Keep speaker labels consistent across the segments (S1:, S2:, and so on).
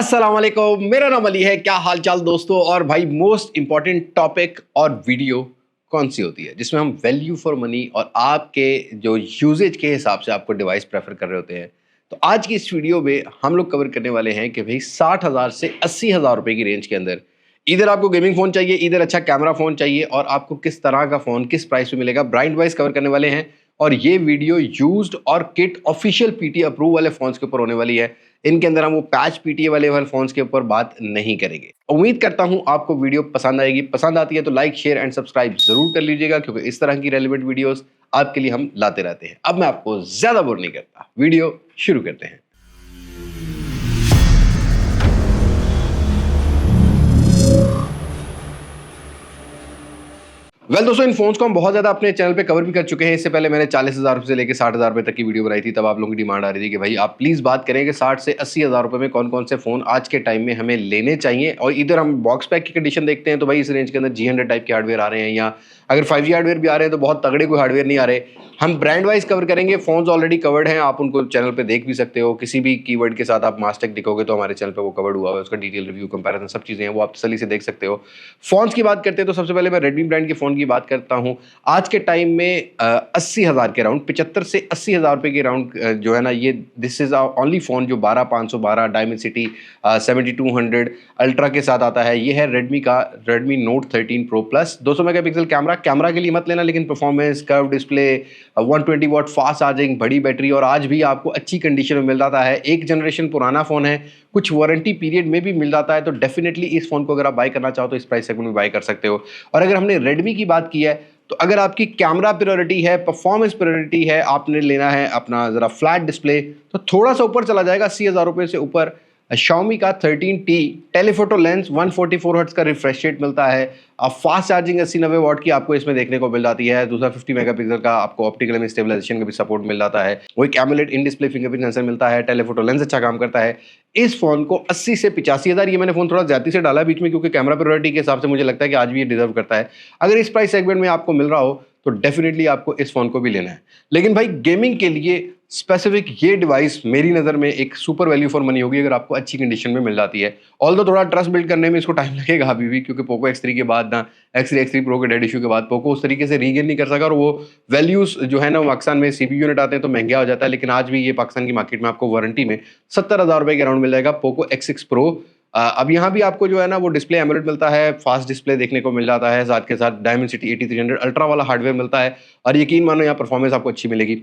S1: अस्सलाम वालेकुम, मेरा नाम अली है। क्या हाल चाल दोस्तों। और भाई मोस्ट इंपॉर्टेंट टॉपिक और वीडियो कौन सी होती है जिसमें हम वैल्यू फॉर मनी और आपके जो यूजेज के हिसाब से आपको डिवाइस प्रेफर कर रहे होते हैं। तो आज की इस वीडियो में हम लोग कवर करने वाले हैं कि भाई 60,000 से 80,000 रुपए की रेंज के अंदर इधर आपको गेमिंग फोन चाहिए, इधर अच्छा कैमरा फोन चाहिए, और आपको किस तरह का फोन किस प्राइस में मिलेगा, ब्रांड वाइज कवर करने वाले हैं। और ये वीडियो यूज्ड और किट ऑफिशियल पीटी अप्रूव वाले फोन्स के ऊपर होने वाली है। इनके अंदर हम वो पैच पीटीए वाले फोन्स के ऊपर बात नहीं करेंगे। उम्मीद करता हूं आपको वीडियो पसंद आएगी। पसंद आती है तो लाइक शेयर एंड सब्सक्राइब जरूर कर लीजिएगा, क्योंकि इस तरह की रेलेवेंट वीडियोस आपके लिए हम लाते रहते हैं। अब मैं आपको ज्यादा बोर नहीं करता, वीडियो शुरू करते हैं। दोस्तों, इन फोन्स को हम बहुत ज्यादा अपने चैनल पे कवर भी कर चुके हैं। इससे पहले मैंने 40,000 रुपए से लेकर 60,000 रुपए तक की वीडियो बनाई थी। तब आप लोगों की डिमांड आ रही थी कि भाई आप प्लीज बात करें कि 60 से 80,000 रुपए में कौन कौन से फोन आज के टाइम में हमें लेने चाहिए। और इधर हम बॉक्स पैक की कंडीशन देखते हैं तो भाई इस रेंज के अंदर G100 टाइप के हार्डवेयर आ रहे हैं, या अगर 5G हार्डवेयर भी आ रहे हैं तो बहुत तगड़े कोई हार्डवेयर नहीं आ रहे। हम ब्रांड वाइज कवर करेंगे। फोन्स ऑलरेडी कवर्ड हैं, आप उनको चैनल पे देख भी सकते हो। किसी भी कीवर्ड के साथ आप मास्टेक दिखोगे तो हमारे चैनल पे वो कवर्ड हुआ है, उसका डिटेल रिव्यू कंपैरिजन सब चीजें हैं, वो आप तसल्ली से देख सकते हो। फोन्स की बात करते हैं तो सबसे पहले मैं रेडमी ब्रांड के फोन की बात करता हूँ। आज के टाइम में 80,000 के राउंड, 75 से 80,000 रुपए के राउंड जो है ना, ये दिस इज ओनली फोन जो 12,512 डायमंड सिटी 7200 अल्ट्रा के साथ आता है। ये है रेडमी का Redmi note 13 pro plus. 200 megapixel camera के लिए मत लेना, लेकिन performance, curve display, 120 watt fast charging, बड़ी बैटरी, और आज भी आपको अच्छी कंडीशन में मिल जाता है। एक जनरेशन पुराना फोन है, कुछ वारंटी पीरियड में भी मिल जाता है। तो डेफिनेटली इस फोन को अगर आप बाय करना चाहो तो इस प्राइस सेगमेंट में बाय कर सकते हो। और अगर हमने रेडमी की बात की है तो अगर आपकी कैमरा प्रायोरिटी है, परफॉर्मेंस प्रायोरिटी है, आपने लेना है अपना जरा फ्लैट डिस्प्ले, तो थोड़ा सा ऊपर चला जाएगा 80,000 रुपए से ऊपर। Xiaomi का 13T टेलीफोटो लेंस, 144 हर्ट्ज का रिफ्रेश रेट मिलता है। फास्ट चार्जिंग 80-90 वॉट की आपको इसमें देखने को मिल जाती है। दूसरा 50 मेगापिक्सल का आपको ऑप्टिकल इमेज स्टेबलाइजेशन का भी सपोर्ट मिल जाता है। वो एक एमुलेट इन डिस्प्ले फिंगरप्रिंट सेंसर मिलता है। टेलीफोटो लेंस अच्छा काम करता है। इस फोन को 80 से 85,000, ये मैंने फोन थोड़ा ज्यादा से डाला बीच में, क्योंकि कैमरा प्रायोरिटी के हिसाब से मुझे लगता है कि आज भी ये डिजर्व करता है। अगर इस प्राइस सेगमेंट में आपको मिल रहा हो तो डेफिनेटली आपको इस फोन को भी लेना है। लेकिन भाई गेमिंग के लिए स्पेसिफिक ये डिवाइस मेरी नज़र में एक सुपर वैल्यू फॉर मनी होगी, अगर आपको अच्छी कंडीशन में मिल जाती है। ऑल्दो थोड़ा ट्रस्ट बिल्ड करने में इसको टाइम लगेगा अभी भी, क्योंकि पोको X3 के बाद ना, X3 प्रो के डेड इशू के बाद पोको उस तरीके से रीगेन नहीं कर सका। और वो वैल्यूज जो है ना, वो पाकिस्तान में CPU यूनिट आते हैं तो महंगा हो जाता है। लेकिन आज भी ये पाकिस्तान की मार्केट में आपको वारंटी में 70,000 रुपए के अराउंड मिल जाएगा पोको X6 प्रो। अब यहाँ भी आपको जो है ना वो डिस्प्ले एमोलेड मिलता है, फास्ट डिस्प्ले देखने को मिल जाता है, साथ के साथ डायमंड सिटी 8300 अल्ट्रा वाला हार्डवेयर मिलता है। और यकीन मानो यहाँ परफॉर्मेंस आपको अच्छी मिलेगी।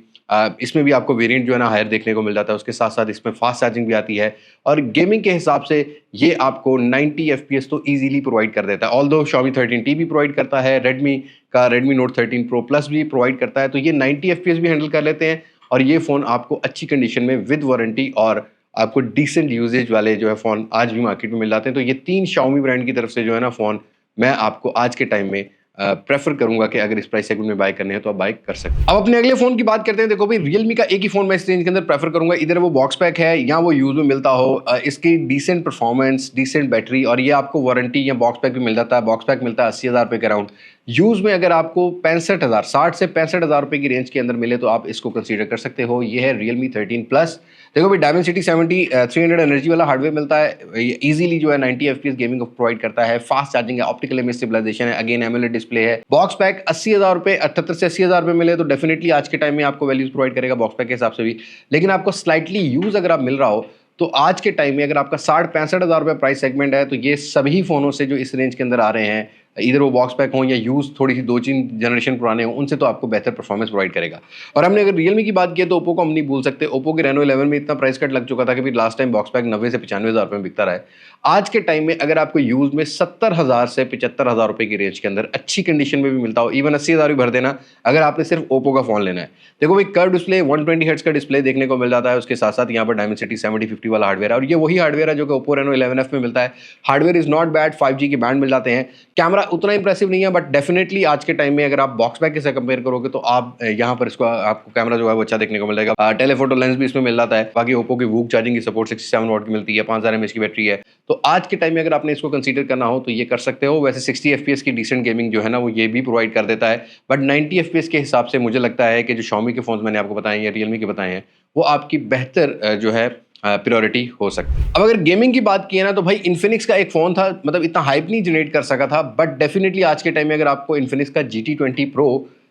S1: इसमें भी आपको वेरिएंट जो है ना हायर देखने को मिल जाता है। उसके साथ साथ इसमें फास्ट चार्जिंग भी आती है। और गेमिंग के हिसाब से ये आपको 90 FPS तो इजीली प्रोवाइड कर देता है। ऑल्दो Xiaomi 13T भी प्रोवाइड करता है, रेडमी का रेडमी नोट 13 प्रो प्लस भी प्रोवाइड करता है, तो ये 90 FPS भी हैंडल कर लेते हैं। और ये फ़ोन आपको अच्छी कंडीशन में विद वारंटी और आपको डिसेंट यूजेज वाले जो है फ़ोन आज भी मार्केट में मिल जाते हैं। तो ये 3 Xiaomi ब्रांड की तरफ से जो है ना फ़ोन मैं आपको आज के टाइम में प्रेफर करूंगा कि अगर इस प्राइस सेगमेंट में बाय करने हैं तो आप बाय कर सकते हैं। अब अपने अगले फोन की बात करते हैं। देखो भाई, Realme का एक ही फोन मैं इस रेंज के अंदर प्रेफर करूंगा, इधर वो बॉक्स पैक है या वो यूज में मिलता हो। इसकी डिसेंट परफॉर्मेंस, डिसेंट बैटरी, और ये आपको वारंटी या बॉक्स पैक भी मिल जाता है। बॉक्स पैक मिलता है 80,000 रुपए के अराउंड। यूज में अगर आपको 65,000, 60 से 65,000 रुपए की रेंज के अंदर मिले तो आप इसको कंसीडर कर सकते हो। ये है Realme 13 प्लस। देखो भाई, डायमंड सिटी 300 एनर्जी वाला हार्डवेयर मिलता है। इजीली जो है 90 FPS गेमिंग प्रोवाइड करता है। फास्ट चार्जिंग है, ऑप्टिकल इमेज स्टेबलाइजेशन है, अगेन एमोलेड डिस्प्ले है। बॉक्स पैक 80,000 रुपए, 78 से 80,000 रुपए मिले तो डेफिनेटली आज के टाइम में आपको वैल्यूज प्रोवाइड करेगा बॉक्स पैक के हिसाब से भी। लेकिन आपको स्लाइटली यूज अगर आप मिल रहा हो तो आज के टाइम में अगर आपका 60-65,000 रुपए प्राइस सेगमेंट है तो ये सभी फोनों से जो इस रेंज के अंदर आ रहे हैं, इधर वो बॉक्स पैक हो या यूज थोड़ी सी 2-3 जनरेशन पुराने हो, उनसे तो आपको बेहतर परफॉर्मेंस प्रोवाइड करेगा। और हमने अगर रियलमी की बात की तो ओप्पो को हम नहीं भूल सकते। ओप्पो के रेनो 11 में इतना प्राइस कट लग चुका था कि फिर लास्ट टाइम बॉक्स पैक 90 से 95,000 रुपए में बिकता रहा है। आज के टाइम में अगर आपको यूज में 70,000 से 75,000 रुपए की रेंज के अंदर अच्छी कंडीशन में भी मिलता हो, इवन 80,000 भी भर देना अगर आपने सिर्फ ओप्पो का फोन लेना है। देखो भाई, कर्व डिस्प्ले 120 हर्ट्ज का डिस्प्ले देखने को मिल जाता है। उसके साथ साथ यहाँ पर डायमंड सिटी 7050 वाला हार्डवेयर है, और ये वही हार्डवेयर है जो कि ओप्पो रेनो 11F में मिलता है। Hardware is not bad, 5G के बैंड मिल जाते हैं। कैमरा उतना इंप्रेसिव नहीं है, बट डेफिनेटली आज के टाइम में अगर आप बॉक्स पैक के साथ कंपेयर करोगे तो आप यहाँ पर इसको आपको कैमरा जो है वो अच्छा देखने को मिलेगा। टेलीफोटो लेंस भी इसमें मिल जाता है। बाकी ओप्पो की वूक चार्जिंग की सपोर्ट 67 वॉट की मिलती है, 5000 mAh की बैटरी है। तो आज के टाइम में अगर आपने इसको कंसीडर करना हो तो ये कर सकते हो। वैसे 60 FPS की डिसेंट गेमिंग जो है ना वो ये भी प्रोवाइड कर देता है, बट 90 FPS के हिसाब से मुझे लगता है कि जो Xiaomi के फोन मैंने आपको बताए या Realme के बताए हैं वो आपकी बेहतर जो है प्रायोरिटी हो सकती है। अब अगर गेमिंग की बात की है ना, तो भाई इन्फिनिक्स का एक फ़ोन था, मतलब इतना हाइप नहीं जनरेट कर सका था, बट डेफिनेटली आज के टाइम में अगर आपको इन्फिनिक्स का GT20 Pro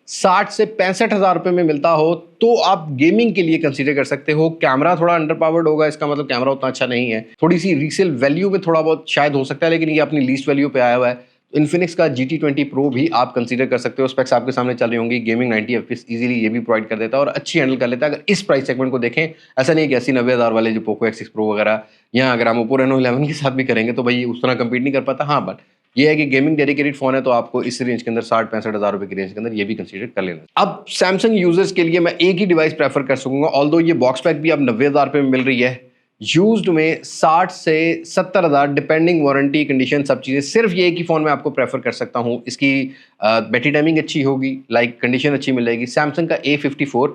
S1: 60 से 65 हज़ार रुपये में मिलता हो तो आप गेमिंग के लिए कंसीडर कर सकते हो। कैमरा थोड़ा अंडर पावर्ड होगा, इसका मतलब कैमरा उतना अच्छा नहीं है, थोड़ी सी रीसेल वैल्यू में थोड़ा बहुत शायद हो सकता है, लेकिन ये अपनी लीस्ट वैल्यू पे आया हुआ है। इन्फिनिक्स का GT20 Pro भी आप कंसीडर कर सकते हो। स्पेक्स आपके सामने चल रही होंगी, गेमिंग 90 FPS इजीली ये भी प्रोवाइड कर देता है और अच्छी हैंडल कर लेता है। अगर इस प्राइस सेगमेंट को देखें, ऐसा नहीं है कि 80-90 हज़ार वाले जो पोको X6 Pro वगैरह, या अगर हम ओप्पो Reno 11 के साथ भी करेंगे तो भाई उस तरह कम्पीट नहीं कर पाता। हाँ, बट ये है कि गेमिंग डेडिकेटेड फोन है, तो आपको इस रेंज के अंदर 60-65 हज़ार रुपए की रेंज के अंदर ये भी कंसीडर कर लेना। अब सैमसंग यूजर्स के लिए मैं एक ही डिवाइस प्रेफर कर सकूंगा, ऑल्दो ये बॉक्स पैक भी अब 90 हज़ार रुपए में मिल रही है, यूज्ड में 60 से 70 हज़ार डिपेंडिंग वारंटी कंडीशन सब चीज़ें। सिर्फ ये एक ही फ़ोन में आपको प्रेफर कर सकता हूँ। इसकी बैटरी टाइमिंग अच्छी होगी, लाइक कंडीशन अच्छी मिल जाएगी। सैमसंग का A54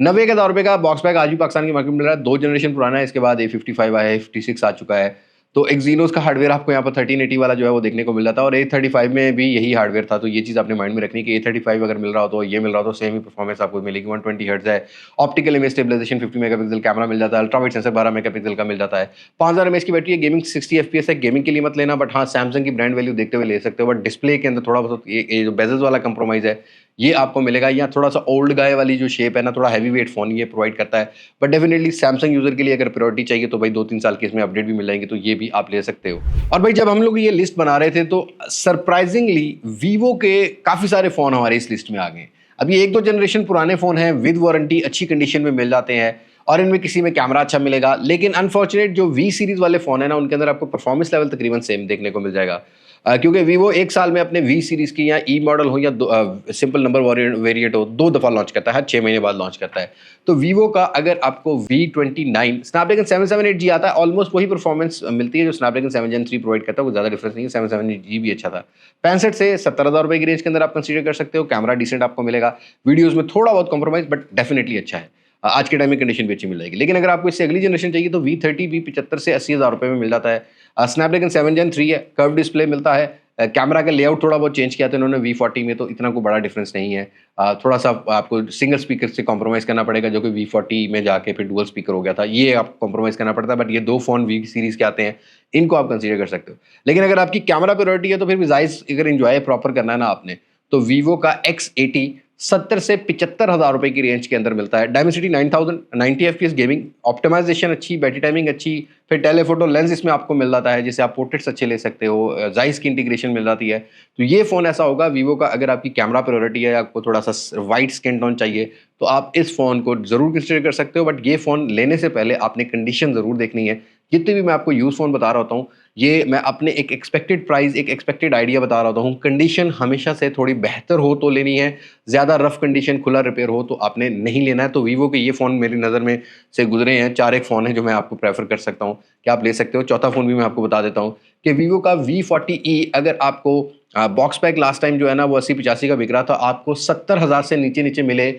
S1: 90 हज़ार रुपये का बॉक्स पैक आज भी पाकिस्तान की मार्केट में मिल रहा है, 2 जनरेशन पुराना है। इसके बाद A55 आया है, A56 आ चुका है। तो एक्जीनोस का हार्डवेयर आपको यहाँ पर 1380 वाला जो है वो देखने को मिल रहा था, और A35 में भी यही हार्डवेयर था। तो ये चीज़ आपने माइंड में रखनी कि A35 अगर मिल रहा हो तो ये मिल रहा हो तो सेम ही परफॉर्मेंस आपको मिलेगी। 120 हर्ट्ज है, optical image stabilisation 50 megapixel camera मिल जाता है, अल्ट्रा वाइड सेंसर 12 मेगापिक्सल का मिल जाता है, 5000 mAh की बैटरी है, गेमिंग 60 FPS है। गेमिंग के लिए मत लेना, बट हाँ सैमसंग की ब्रांड वैल्यू देखते हुए ले सकते हो। बट डिस्प्ले के अंदर थोड़ा बहुत ये जो बेजल्स वाला कंप्रोमाइज़ है ये आपको मिलेगा, या थोड़ा सा ओल्ड गाय वाली जो शेप है ना, थोड़ा हैवी वेट फोन ये प्रोवाइड करता है। बट डेफिनेटली सैमसंग यूजर के लिए अगर प्रायोरिटी चाहिए तो भाई 2-3 साल की इसमें अपडेट भी मिल जाएंगे, तो ये भी आप ले सकते हो। और भाई जब हम लोग ये लिस्ट बना रहे थे तो सरप्राइजिंगली वीवो के काफ़ी सारे फ़ोन हमारे इस लिस्ट में आ गए। अब ये 1-2 जनरेशन पुराने फ़ोन हैं, विद वारंटी अच्छी कंडीशन में मिल जाते हैं, और इनमें किसी में कैमरा अच्छा मिलेगा। लेकिन अनफॉर्चुनेट जो वी सीरीज़ वाले फ़ोन है ना, उनके अंदर आपको परफॉर्मेंस लेवल तकरीबन सेम देखने को मिल जाएगा। क्योंकि वीवो एक साल में अपने वी सीरीज़ की या ई मॉडल हो या सिंपल नंबर वेरिएंट हो, 2 दफ़ा लॉन्च करता है, हर 6 महीने बाद लॉन्च करता है। तो वीवो का अगर आपको V29 स्नैपड्रैगन 778G आता है, ऑलमोस्ट वही परफॉर्मेंस मिलती है जो स्नैपड्रैगन 7 Gen 3 प्रोवाइड करता है, कोई ज़्यादा डिफरेंस नहीं है। 778G भी अच्छा था। 65 से 70 हज़ार रुपये की रेंज के अंदर आप कंसीडर कर सकते हो। कैमरा डिसेंट आपको मिलेगा, वीडियोज़ में थोड़ा बहुत कॉम्प्रोमाइज़, बट डेफिनेटली अच्छा है। आज के टाइम में कंडीशन भी अच्छी मिल जाएगी। लेकिन अगर आपको इससे अगली जनरेशन चाहिए तो V30 भी 75 से 80 हज़ार रुपये में मिल जाता है। स्नैपड्रैगन 7 Gen 3 है, कर्व डिस्प्ले मिलता है। कैमरा का लेआउट थोड़ा बहुत चेंज किया था इन्होंने V40 में, तो इतना कोई बड़ा डिफरेंस नहीं है। थोड़ा सा आपको सिंगल स्पीकर से कॉम्प्रोमाइज़ करना पड़ेगा, जो कि V40 में जाके फिर डुअल स्पीकर हो गया था, ये आपको कॉम्प्रोमाइज़ करना पड़ता है। बट ये 2 फ़ोन V सीरीज़ के आते हैं, इनको आप कंसीडर कर सकते हो। लेकिन अगर आपकी कैमरा प्रायोरिटी है तो फिर भी जायज़, अगर एंजॉय प्रॉपर करना है ना आपने, तो वीवो का X80 70 से 75 हज़ार रुपये की रेंज के अंदर मिलता है। डायमेंसिटी 9000, 90 FPS गेमिंग, ऑप्टिमाइजेशन अच्छी, बैटरी टाइमिंग अच्छी, फिर टेलीफोटो लेंस इसमें आपको मिल जाता है, जिससे आप पोर्ट्रेट्स अच्छे ले सकते हो। जाइस की इंटीग्रेशन मिल जाती है। तो ये फ़ोन ऐसा होगा वीवो का, अगर आपकी कैमरा प्रायोरिटी है, आपको थोड़ा सा वाइट स्किन टोन चाहिए, तो आप इस फ़ोन को ज़रूर कंसिडर कर सकते हो। बट ये फ़ोन लेने से पहले आपने कंडीशन ज़रूर देखनी है। जितने भी मैं आपको यूज़ फ़ोन बता रहा होता हूँ, ये मैं अपने एक एक्सपेक्टेड प्राइस, एक एक्सपेक्टेड आइडिया बता रहा होता हूँ। कंडीशन हमेशा से थोड़ी बेहतर हो तो लेनी है, ज़्यादा रफ कंडीशन, खुला रिपेयर हो तो आपने नहीं लेना है। तो वीवो के ये फ़ोन मेरी नज़र में से गुजरे हैं, 4 एक फ़ोन हैं जो मैं आपको प्रेफर कर सकता हूँ कि आप ले सकते हो। चौथा फ़ोन भी मैं आपको बता देता हूँ कि वीवो का V40e, अगर आपको बॉक्स पैक लास्ट टाइम जो है ना वो 80-85 का बिक रहा था, आपको 70 हज़ार से नीचे नीचे मिले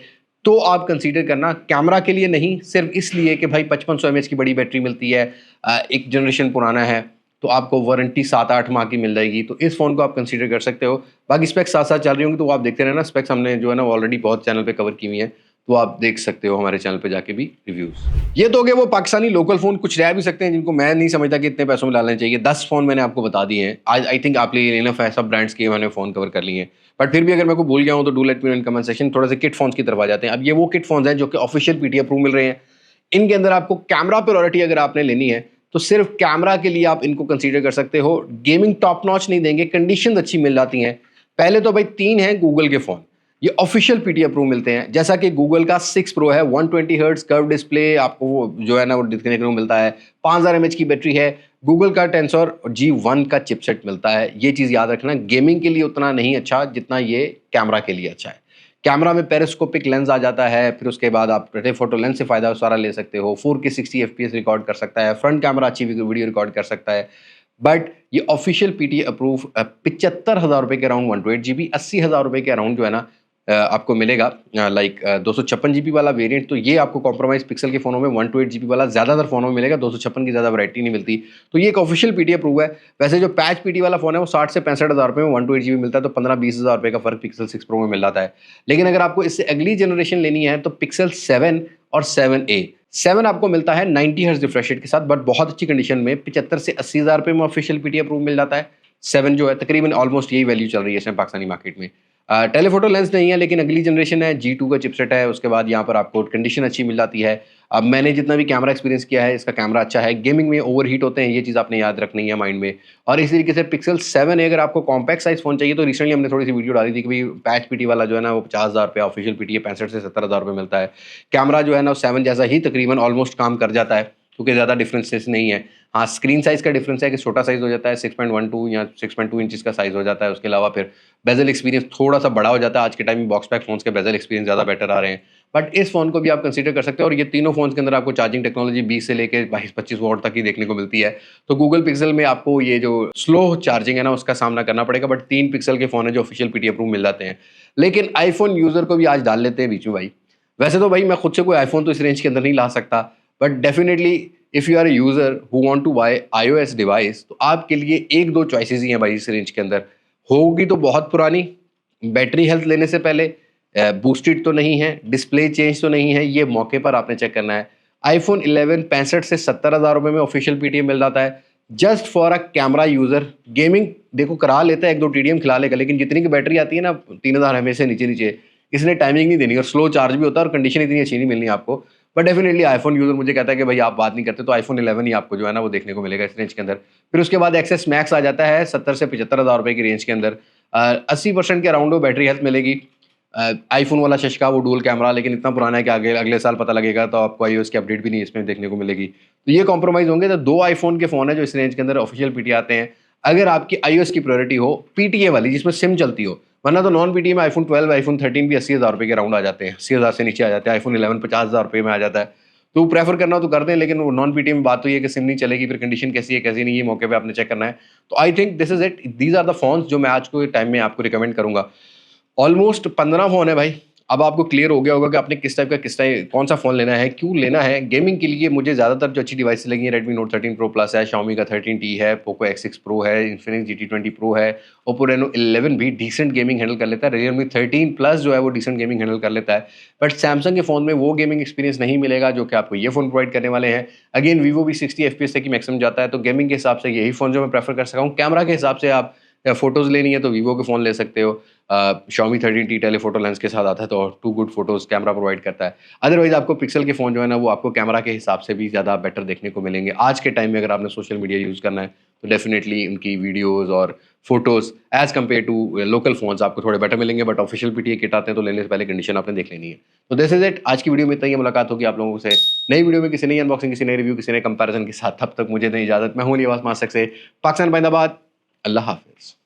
S1: तो आप कंसीडर करना। कैमरा के लिए नहीं, सिर्फ इसलिए कि भाई 5500 mAh की बड़ी बैटरी मिलती है, एक जनरेशन पुराना है, तो आपको वारंटी 7-8 माह की मिल जाएगी। तो इस फ़ोन को आप कंसीडर कर सकते हो। बाकी स्पेक्स साथ साथ चल रही होंगी तो वो आप देखते रहना। स्पेक्स हमने जो है ना ऑलरेडी बहुत चैनल पे कवर की हुई है, तो आप देख सकते हो हमारे चैनल पे जाके भी रिव्यूज़। ये तो हो गए वो पाकिस्तानी लोकल फ़ोन, कुछ रह भी सकते हैं जिनको मैं नहीं समझता कि इतने पैसों में डालने चाहिए। 10 फ़ोन मैंने आपको बता दिए हैं। आज आई थिंक आप लिए इनफ है, सब ब्रांड्स के मैंने फ़ोन कवर कर लिए हैं। बट फिर भी अगर मैं को भूल गया हूँ तो do let me know in comment section. थोड़ा सा किट फ़ोन्स की तरफ आ जाते हैं। अब ये वो किट फ़ोन्स हैं जो कि ऑफिशियल PTA अप्रूव मिल रहे हैं। इनके अंदर आपको कैमरा प्रायोरिटी अगर आपने लेनी है तो सिर्फ कैमरा के लिए आप इनको कंसीडर कर सकते हो। गेमिंग टॉप नॉच नहीं देंगे, कंडीशन अच्छी मिल जाती हैं। पहले तो भाई 3 हैं गूगल के फ़ोन, ये ऑफिशियल PTA अप्रूव मिलते हैं, जैसा कि गूगल का 6 Pro है, 120 हर्ट्ज कर्व डिस्प्ले आपको वो जो है ना वो देखने को मिलता है, 5000 mAh की बैटरी है। गूगल का टेंसर G1 का चिपसेट मिलता है। ये चीज़ याद रखना, गेमिंग के लिए उतना नहीं अच्छा जितना ये कैमरा के लिए अच्छा है। कैमरा में पेरिस्कोपिक लेंस आ जाता है, फिर उसके बाद आप टेलीफोटो लेंस से फ़ायदा सारा ले सकते हो। 4K 60 FPS रिकॉर्ड कर सकता है, फ्रंट कैमरा अच्छी वीडियो रिकॉर्ड कर सकता है। बट ये ऑफिशियल PTA अप्रूव 75 हज़ार रुपये के अराउंड 128 GB, 80 हज़ार रुपये के अराउंड जो है ना आपको मिलेगा। लाइक 256 GB वाला वेरिएंट, तो ये आपको कॉम्प्रोमाइज़ पिक्सल के फ़ोनों में 128 GB वाला ज़्यादातर फ़ोनों में मिलेगा। 256 की ज़्यादा वैरायटी नहीं मिलती, तो ये एक ऑफिशियल PTA अप्रूव है। वैसे जो पैच PTA वाला फ़ोन है वो 60 से 65 हज़ार रुपये में 128 GB मिलता है, तो 15-20 हज़ार रुपये का फ़र्क पिक्सल 6 Pro में मिल जाता है। लेकिन अगर आपको इससे अगली जनरेशन लेनी है तो पिक्सल 7 और 7A 7 आपको मिलता है 90 हर्ट्ज रिफ्रेश रेट के साथ, बट बहुत अच्छी कंडीशन में 75 से 80 हज़ार रुपये में ऑफिशियल पीटीए प्रूफ मिल जाता है। 7 जो है तकरीबन ऑलमोस्ट यही वैल्यू चल रही है इसमें पाकिस्तानी मार्केट में। टेलीफोटो लेंस नहीं है, लेकिन अगली जनरेशन है, G2 का चिपसेट है। उसके बाद यहाँ पर आपको कंडीशन अच्छी मिल जाती है। अब मैंने जितना भी कैमरा एक्सपीरियंस किया है, इसका कैमरा अच्छा है। गेमिंग में ओवरहीट होते हैं, ये चीज़ आपने याद रखनी है माइंड में। और इसी तरीके से पिक्सल 7 है, अगर आपको कॉम्पैक्ट साइज फ़ोन चाहिए तो रिसेंटली हमने थोड़ी सी वीडियो डाली थी कि भाई पैच पीटी वाला जो है ना वो 50,000 रुपये, ऑफिशियल पीटी 65 से 70,000 रुपये मिलता है। कैमरा जो है ना 7 जैसा ही तकरीबन ऑलमोस्ट काम कर जाता है, क्योंकि ज़्यादा डिफरेंसेस नहीं है। हाँ, स्क्रीन साइज़ का डिफरेंस है कि छोटा साइज़ हो जाता है, 6.12 या 6.2 इंचज़ का साइज़ हो जाता है। उसके अलावा फिर बेज़ल एक्सपीरियंस थोड़ा-सा बड़ा हो जाता है। आज के टाइम में बॉक्स पैक फ़ोन्स के बेज़ल एक्सपीरियंस ज़्यादा बेटर आ रहे हैं। बट इस फ़ोन को भी आप कंसीडर कर सकते हो, और ये तीनों फ़ोन्स के अंदर आपको चार्जिंग टेक्नोलॉजी 20 से लेके 22-25 वॉट तक ही देखने को मिलती है। तो गूगल पिक्सेल में आपको ये जो स्लो चार्जिंग है ना उसका सामना करना पड़ेगा, बट 3 पिक्सेल के फ़ोन है जो ऑफिशियल पीटी अप्रूव मिल जाते हैं। लेकिन आईफ़ोन यूज़र को भी आज डाल लेते हैं बीच में भाई। वैसे तो भाई मैं खुद से कोई आईफ़ोन तो इस रेंज के अंदर नहीं ला सकता, but definitely if you are a user who want to buy iOS device, तो आपके लिए 1-2 चॉइसेस ही हैं भाई इस रेंज के अंदर। होगी तो बहुत पुरानी, बैटरी हेल्थ लेने से पहले, बूस्टेड तो नहीं है, डिस्प्ले चेंज तो नहीं है, ये मौके पर आपने चेक करना है। आईफ़ोन 11 65 से 70,000 रुपए में ऑफिशियल पीटीएम मिल जाता है, just for a camera user. Gaming देखो करा लेता है, 1-2 टीडीएम खिला लेगा, लेकिन जितनी की बैटरी आती है ना 3000 एमएएच से नीचे-नीचे, इसने टाइमिंग नहीं देनी और स्लो चार्ज भी होता है और कंडीशन इतनी अच्छी नहीं मिलनी आपको। बट डेफिनिटली आईफ़ोन यूज़र मुझे कहता है कि भाई आप बात नहीं करते, तो आईफ़ोन 11 ही आपको जो है ना वो देखने को मिलेगा इस रेंज के अंदर। फिर उसके बाद एक्सेस मैक्स आ जाता है 70 से 75,000 रुपए की रेंज के अंदर। 80% के अराउंड वो बैटरी हेल्थ मिलेगी। आईफ़ोन वाला शशका वो डुअल कैमरा, लेकिन इतना पुराना है कि आगे अगले साल पता लगेगा तो आपको आईओएस की अपडेट भी नहीं इसमें देखने को मिलेगी। तो ये कॉम्प्रोमाइज़ होंगे, तो 2 आईफ़ोन के फ़ोन है जो इस रेंज के अंदर ऑफिशियल पीटीए आते हैं। अगर आपकी आईओएस की प्रायोरिटी हो, पीटीए वाली जिसमें सिम चलती हो, वरना तो नॉन पीटीए में आईफ़ोन 12, आईफ़ोन 13 भी 80,000 रुपए के अराउंड आ जाते हैं। 80,000 से नीचे आ जाते हैं। आईफ़ोन 11 50,000 रुपए में आ जाता है। तो प्रेफ़र करना हो तो कर दें, लेकिन वो नॉन पीटीए में बात तो ये है कि सिम नहीं चलेगी, फिर कंडीशन कैसी है, कैसी नहीं, ये मौके पे आपने चेक करना है। तो I think this is it. These are the phones जो मैं आज के टाइम में आपको रिकमेंड करूँगा। ऑलमोस्ट 15 फ़ोन है भाई। अब आपको क्लियर हो गया होगा कि आपने किस टाइप कौन-सा फ़ोन लेना है, क्यों लेना है। गेमिंग के लिए मुझे ज़्यादातर जो अच्छी डिवाइसेज़ लगी हैं, Redmi Note 13 Pro Plus है, Xiaomi का 13T है, Poco X6 Pro है, Infinix GT20 Pro है, Oppo Reno 11 भी डिसेंट गेमिंग हैंडल कर लेता है, Realme 13 Plus जो है वो डिसेंट गेमिंग हैंडल कर लेता है। बट सैमसंग के फ़ोन में वो गेमिंग एक्सपीरियंस नहीं मिलेगा जो कि आपको ये फ़ोन प्रोवाइड करने वाले हैं। अगेन Vivo भी 60 एफपीएस तक ही मैक्सिमम जाता है, तो गेमिंग के हिसाब से यही फ़ोन जो मैं प्रेफ़र कर सका हूँ। कैमरा के हिसाब से आप फ़ोटोज़ लेनी है तो Vivo के फ़ोन ले सकते हो। Xiaomi 13T टेलीफोटो लेंस के साथ आता है, तो too good photos camera provide करता है। अदरवाइज़ आपको पिक्सेल के फ़ोन जो है ना वो आपको कैमरा के हिसाब से भी ज़्यादा बेटर देखने को मिलेंगे। आज के टाइम में अगर आपने सोशल मीडिया यूज़ करना है तो डेफ़िनिटली उनकी वीडियोज़ और photos as compare to local phones आपको थोड़े बेटर मिलेंगे, बट ऑफ़िशियल पीटीए किट आते हैं तो लेने से पहले कंडीशन आपने देख लेनी है। तो दिस इज़ इट। आज की वीडियो में इतना ही है। मुलाकात होगी आप लोगों से नई वीडियो में, किसी नई अनबॉक्सिंग, किसी नए रिव्यू, किसी नए कंपैरिज़न के साथ। तब तक मुझे दें इजाज़त। मैं हूँ अली अब्बास मास्टक से, पाकिस्तान जिंदाबाद। अल्लाह हाफ़िज़।